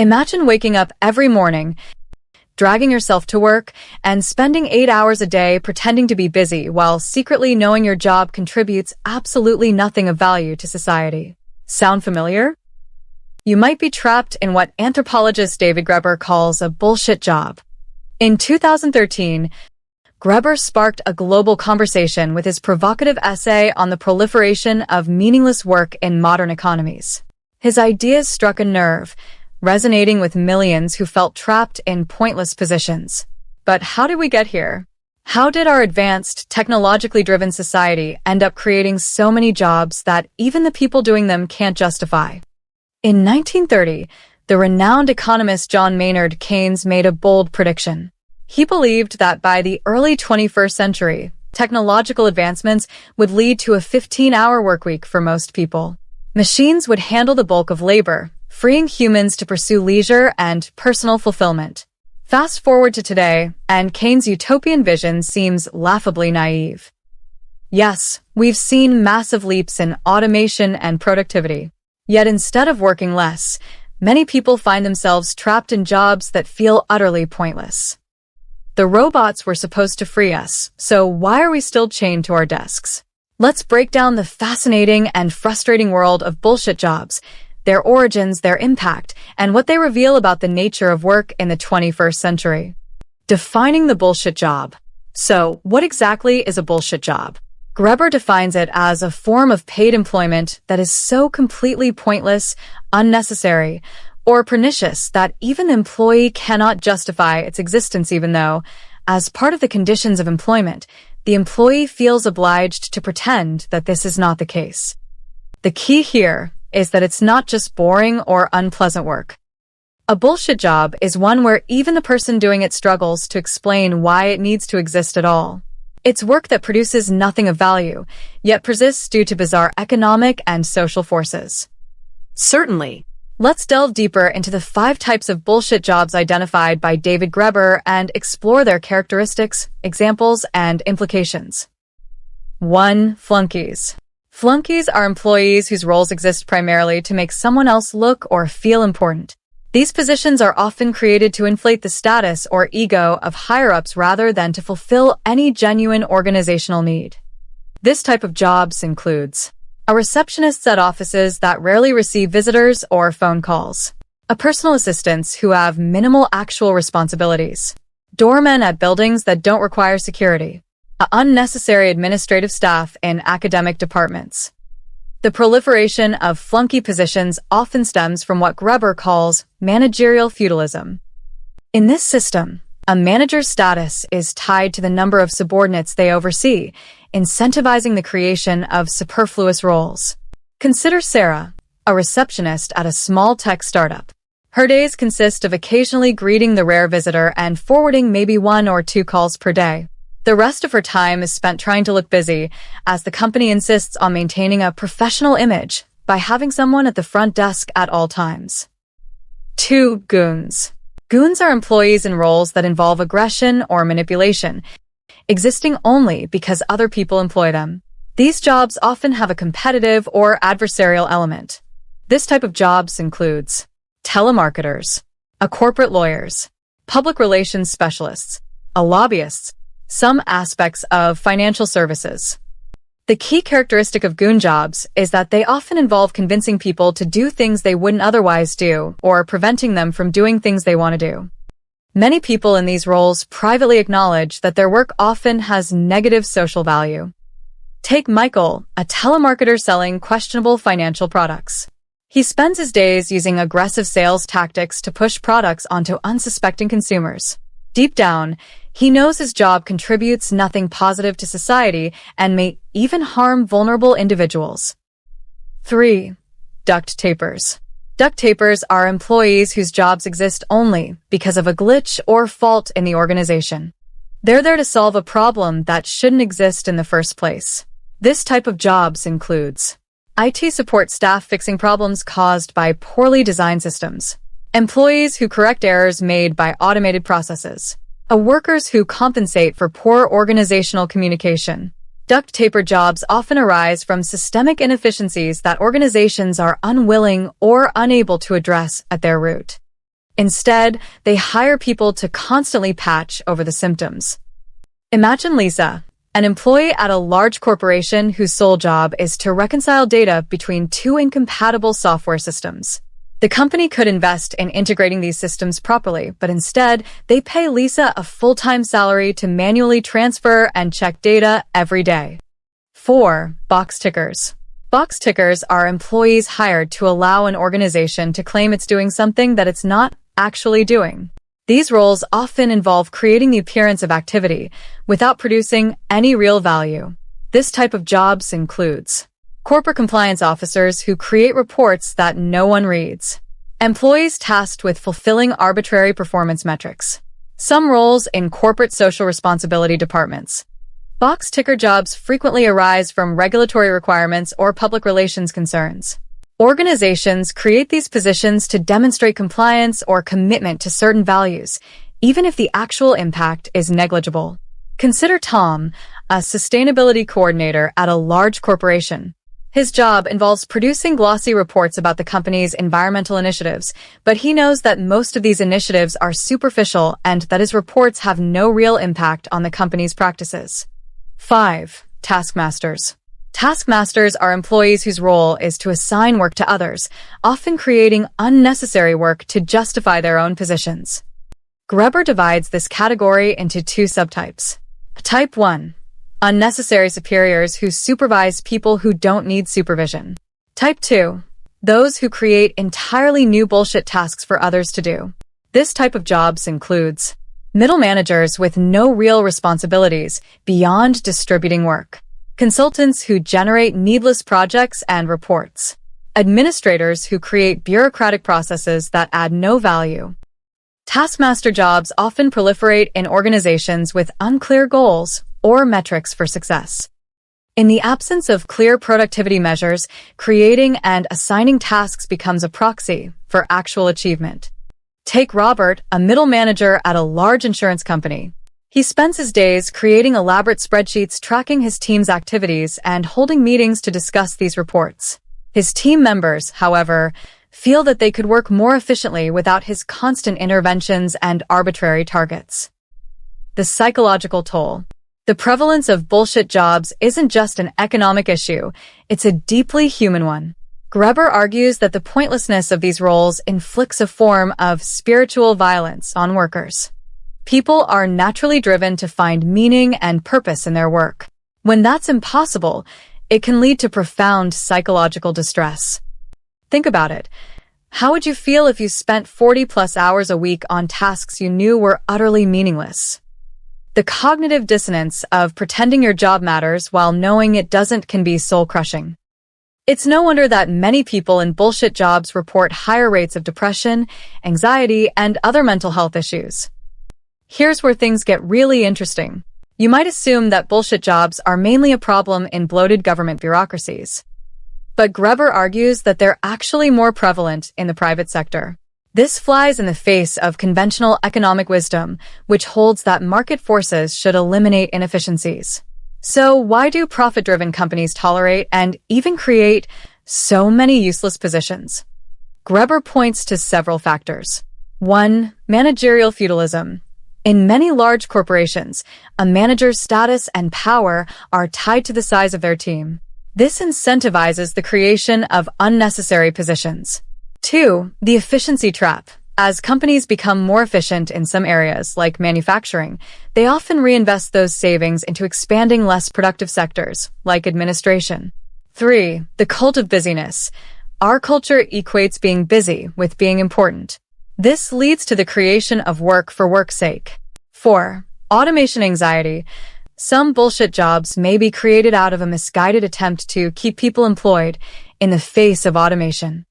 Imagine waking up every morning, dragging yourself to work, and spending 8 hours a day pretending to be busy while secretly knowing your job contributes absolutely nothing of value to society. Sound familiar? You might be trapped in what anthropologist David Graeber calls a bullshit job. In 2013, Graeber sparked a global conversation with his provocative essay on the proliferation of meaningless work in modern economies. His ideas struck a nerve, resonating with millions who felt trapped in pointless positions. But how did we get here? How did our advanced, technologically driven society end up creating so many jobs that even the people doing them can't justify? In 1930, the renowned economist John Maynard Keynes made a bold prediction. He believed that by the early 21st century, technological advancements would lead to a 15-hour workweek for most people. Machines would handle the bulk of labor, freeing humans to pursue leisure and personal fulfillment. Fast forward to today, and Keynes' utopian vision seems laughably naive. Yes, we've seen massive leaps in automation and productivity. Yet instead of working less, many people find themselves trapped in jobs that feel utterly pointless. The robots were supposed to free us, so why are we still chained to our desks? Let's break down the fascinating and frustrating world of bullshit jobs, their origins, their impact, and what they reveal about the nature of work in the 21st century. Defining the bullshit job. So, what exactly is a bullshit job? Graeber defines it as a form of paid employment that is so completely pointless, unnecessary, or pernicious that even the employee cannot justify its existence even though, as part of the conditions of employment, the employee feels obliged to pretend that this is not the case. The key here is that it's not just boring or unpleasant work. A bullshit job is one where even the person doing it struggles to explain why it needs to exist at all. It's work that produces nothing of value, yet persists due to bizarre economic and social forces. Certainly. Let's delve deeper into the 5 types of bullshit jobs identified by David Graeber and explore their characteristics, examples, and implications. 1. Flunkies. Flunkies are employees whose roles exist primarily to make someone else look or feel important. These positions are often created to inflate the status or ego of higher-ups rather than to fulfill any genuine organizational need. This type of jobs includes a receptionist at offices that rarely receive visitors or phone calls, a personal assistants who have minimal actual responsibilities, doormen at buildings that don't require security, unnecessary administrative staff in academic departments. The proliferation of flunky positions often stems from what Graeber calls managerial feudalism. In this system, a manager's status is tied to the number of subordinates they oversee, incentivizing the creation of superfluous roles. Consider Sarah, a receptionist at a small tech startup. Her days consist of occasionally greeting the rare visitor and forwarding maybe 1 or 2 calls per day. The rest of her time is spent trying to look busy, as the company insists on maintaining a professional image by having someone at the front desk at all times. 2. Goons. Goons are employees in roles that involve aggression or manipulation, existing only because other people employ them. These jobs often have a competitive or adversarial element. This type of jobs includes telemarketers, corporate lawyers, public relations specialists, lobbyists, some aspects of financial services. The key characteristic of goon jobs is that they often involve convincing people to do things they wouldn't otherwise do or preventing them from doing things they want to do. Many people in these roles privately acknowledge that their work often has negative social value. Take Michael, a telemarketer selling questionable financial products. He spends his days using aggressive sales tactics to push products onto unsuspecting consumers. Deep down, he knows his job contributes nothing positive to society and may even harm vulnerable individuals. 3. Duct tapers. Duct tapers are employees whose jobs exist only because of a glitch or fault in the organization. They're there to solve a problem that shouldn't exist in the first place. This type of jobs includes IT support staff fixing problems caused by poorly designed systems, employees who correct errors made by automated processes, workers who compensate for poor organizational communication. Duct taper jobs often arise from systemic inefficiencies that organizations are unwilling or unable to address at their root. Instead, they hire people to constantly patch over the symptoms. Imagine Lisa, an employee at a large corporation whose sole job is to reconcile data between two incompatible software systems. The company could invest in integrating these systems properly, but instead, they pay Lisa a full-time salary to manually transfer and check data every day. 4. Box tickers. Box tickers are employees hired to allow an organization to claim it's doing something that it's not actually doing. These roles often involve creating the appearance of activity without producing any real value. This type of jobs includes corporate compliance officers who create reports that no one reads, employees tasked with fulfilling arbitrary performance metrics, some roles in corporate social responsibility departments. Box ticker jobs frequently arise from regulatory requirements or public relations concerns. Organizations create these positions to demonstrate compliance or commitment to certain values, even if the actual impact is negligible. Consider Tom, a sustainability coordinator at a large corporation. His job involves producing glossy reports about the company's environmental initiatives, but he knows that most of these initiatives are superficial and that his reports have no real impact on the company's practices. 5. Taskmasters. Taskmasters are employees whose role is to assign work to others, often creating unnecessary work to justify their own positions. Graeber divides this category into two subtypes. Type 1. Unnecessary superiors who supervise people who don't need supervision. Type 2. Those who create entirely new bullshit tasks for others to do. This type of jobs includes middle managers with no real responsibilities beyond distributing work, consultants who generate needless projects and reports, administrators who create bureaucratic processes that add no value. Taskmaster jobs often proliferate in organizations with unclear goals or metrics for success. In the absence of clear productivity measures, creating and assigning tasks becomes a proxy for actual achievement. Take Robert, a middle manager at a large insurance company. He spends his days creating elaborate spreadsheets tracking his team's activities and holding meetings to discuss these reports. His team members, however, feel that they could work more efficiently without his constant interventions and arbitrary targets. The psychological toll. The prevalence of bullshit jobs isn't just an economic issue, it's a deeply human one. Graeber argues that the pointlessness of these roles inflicts a form of spiritual violence on workers. People are naturally driven to find meaning and purpose in their work. When that's impossible, it can lead to profound psychological distress. Think about it. How would you feel if you spent 40+ hours a week on tasks you knew were utterly meaningless? The cognitive dissonance of pretending your job matters while knowing it doesn't can be soul-crushing. It's no wonder that many people in bullshit jobs report higher rates of depression, anxiety, and other mental health issues. Here's where things get really interesting. You might assume that bullshit jobs are mainly a problem in bloated government bureaucracies. But Graeber argues that they're actually more prevalent in the private sector. This flies in the face of conventional economic wisdom, which holds that market forces should eliminate inefficiencies. So why do profit-driven companies tolerate and even create so many useless positions? Graeber points to several factors. 1. Managerial feudalism. In many large corporations, a manager's status and power are tied to the size of their team. This incentivizes the creation of unnecessary positions. 2. The efficiency trap. As companies become more efficient in some areas, like manufacturing, they often reinvest those savings into expanding less productive sectors, like administration. 3. The cult of busyness. Our culture equates being busy with being important. This leads to the creation of work for work's sake. 4. Automation anxiety. Some bullshit jobs may be created out of a misguided attempt to keep people employed in the face of automation.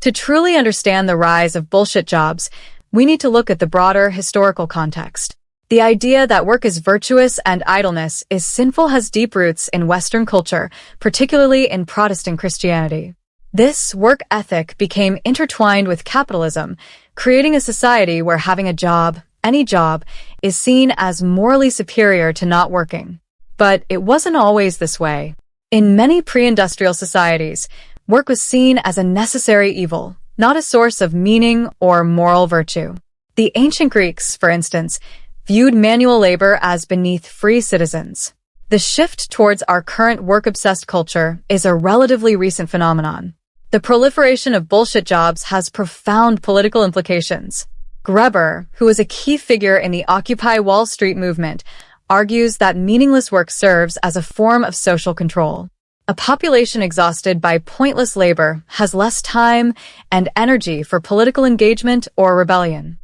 To truly understand the rise of bullshit jobs, we need to look at the broader historical context. The idea that work is virtuous and idleness is sinful has deep roots in Western culture, particularly in Protestant Christianity. This work ethic became intertwined with capitalism, creating a society where having a job, any job, is seen as morally superior to not working. But it wasn't always this way. In many pre-industrial societies, work was seen as a necessary evil, not a source of meaning or moral virtue. The ancient Greeks, for instance, viewed manual labor as beneath free citizens. The shift towards our current work-obsessed culture is a relatively recent phenomenon. The proliferation of bullshit jobs has profound political implications. Graeber, who is a key figure in the Occupy Wall Street movement, argues that meaningless work serves as a form of social control. A population exhausted by pointless labor has less time and energy for political engagement or rebellion.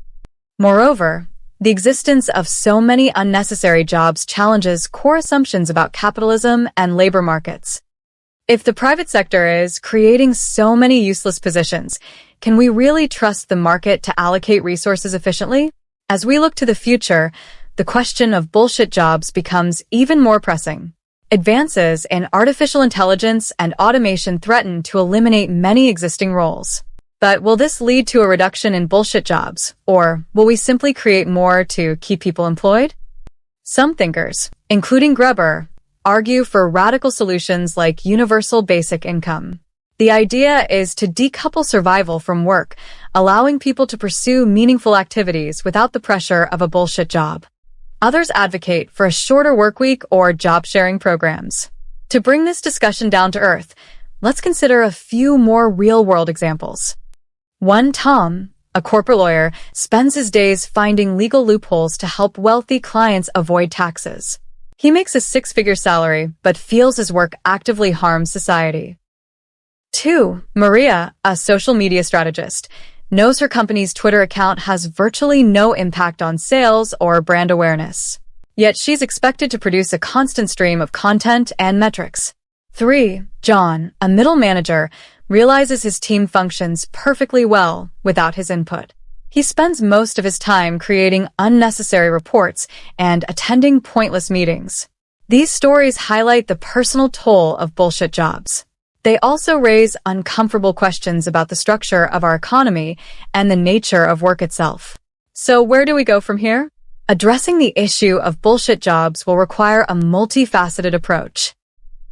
Moreover, the existence of so many unnecessary jobs challenges core assumptions about capitalism and labor markets. If the private sector is creating so many useless positions, can we really trust the market to allocate resources efficiently? As we look to the future, the question of bullshit jobs becomes even more pressing. Advances in artificial intelligence and automation threaten to eliminate many existing roles. But will this lead to a reduction in bullshit jobs, or will we simply create more to keep people employed? Some thinkers, including Graeber, argue for radical solutions like universal basic income. The idea is to decouple survival from work, allowing people to pursue meaningful activities without the pressure of a bullshit job. Others advocate for a shorter workweek or job-sharing programs. To bring this discussion down to earth, let's consider a few more real-world examples. Tom, a corporate lawyer, spends his days finding legal loopholes to help wealthy clients avoid taxes. He makes a six-figure salary, but feels his work actively harms society. 2. Maria, a social media strategist, knows her company's Twitter account has virtually no impact on sales or brand awareness. Yet she's expected to produce a constant stream of content and metrics. 3. John, a middle manager, realizes his team functions perfectly well without his input. He spends most of his time creating unnecessary reports and attending pointless meetings. These stories highlight the personal toll of bullshit jobs. They also raise uncomfortable questions about the structure of our economy and the nature of work itself. So where do we go from here? Addressing the issue of bullshit jobs will require a multifaceted approach.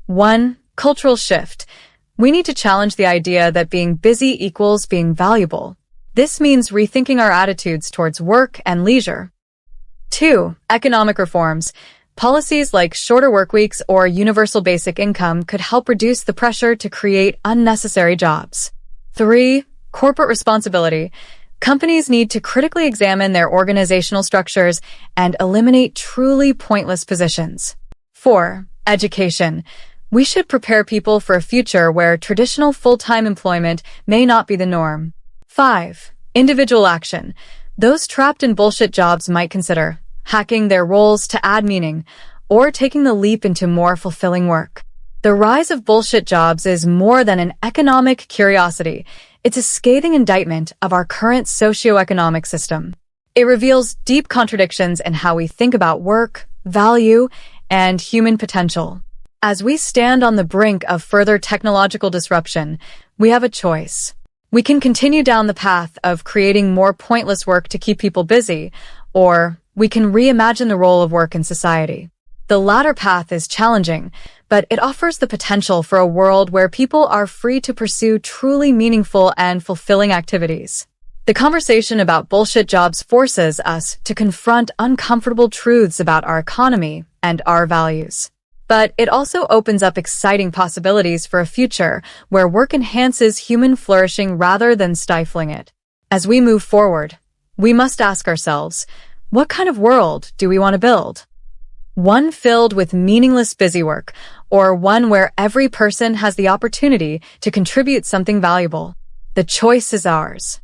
1. Cultural shift. We need to challenge the idea that being busy equals being valuable. This means rethinking our attitudes towards work and leisure. 2. Economic reforms. Policies like shorter workweeks or universal basic income could help reduce the pressure to create unnecessary jobs. 3. Corporate responsibility. Companies need to critically examine their organizational structures and eliminate truly pointless positions. 4. Education. We should prepare people for a future where traditional full-time employment may not be the norm. 5. Individual action. Those trapped in bullshit jobs might consider hacking their roles to add meaning or taking the leap into more fulfilling work. The rise of bullshit jobs is more than an economic curiosity. It's a scathing indictment of our current socio-economic system. It reveals deep contradictions in how we think about work, value, and human potential. As we stand on the brink of further technological disruption, we have a choice. We can continue down the path of creating more pointless work to keep people busy, or we can reimagine the role of work in society. The latter path is challenging, but it offers the potential for a world where people are free to pursue truly meaningful and fulfilling activities. The conversation about bullshit jobs forces us to confront uncomfortable truths about our economy and our values. But it also opens up exciting possibilities for a future where work enhances human flourishing rather than stifling it. As we move forward, we must ask ourselves, what kind of world do we want to build? One filled with meaningless busywork, or one where every person has the opportunity to contribute something valuable? The choice is ours.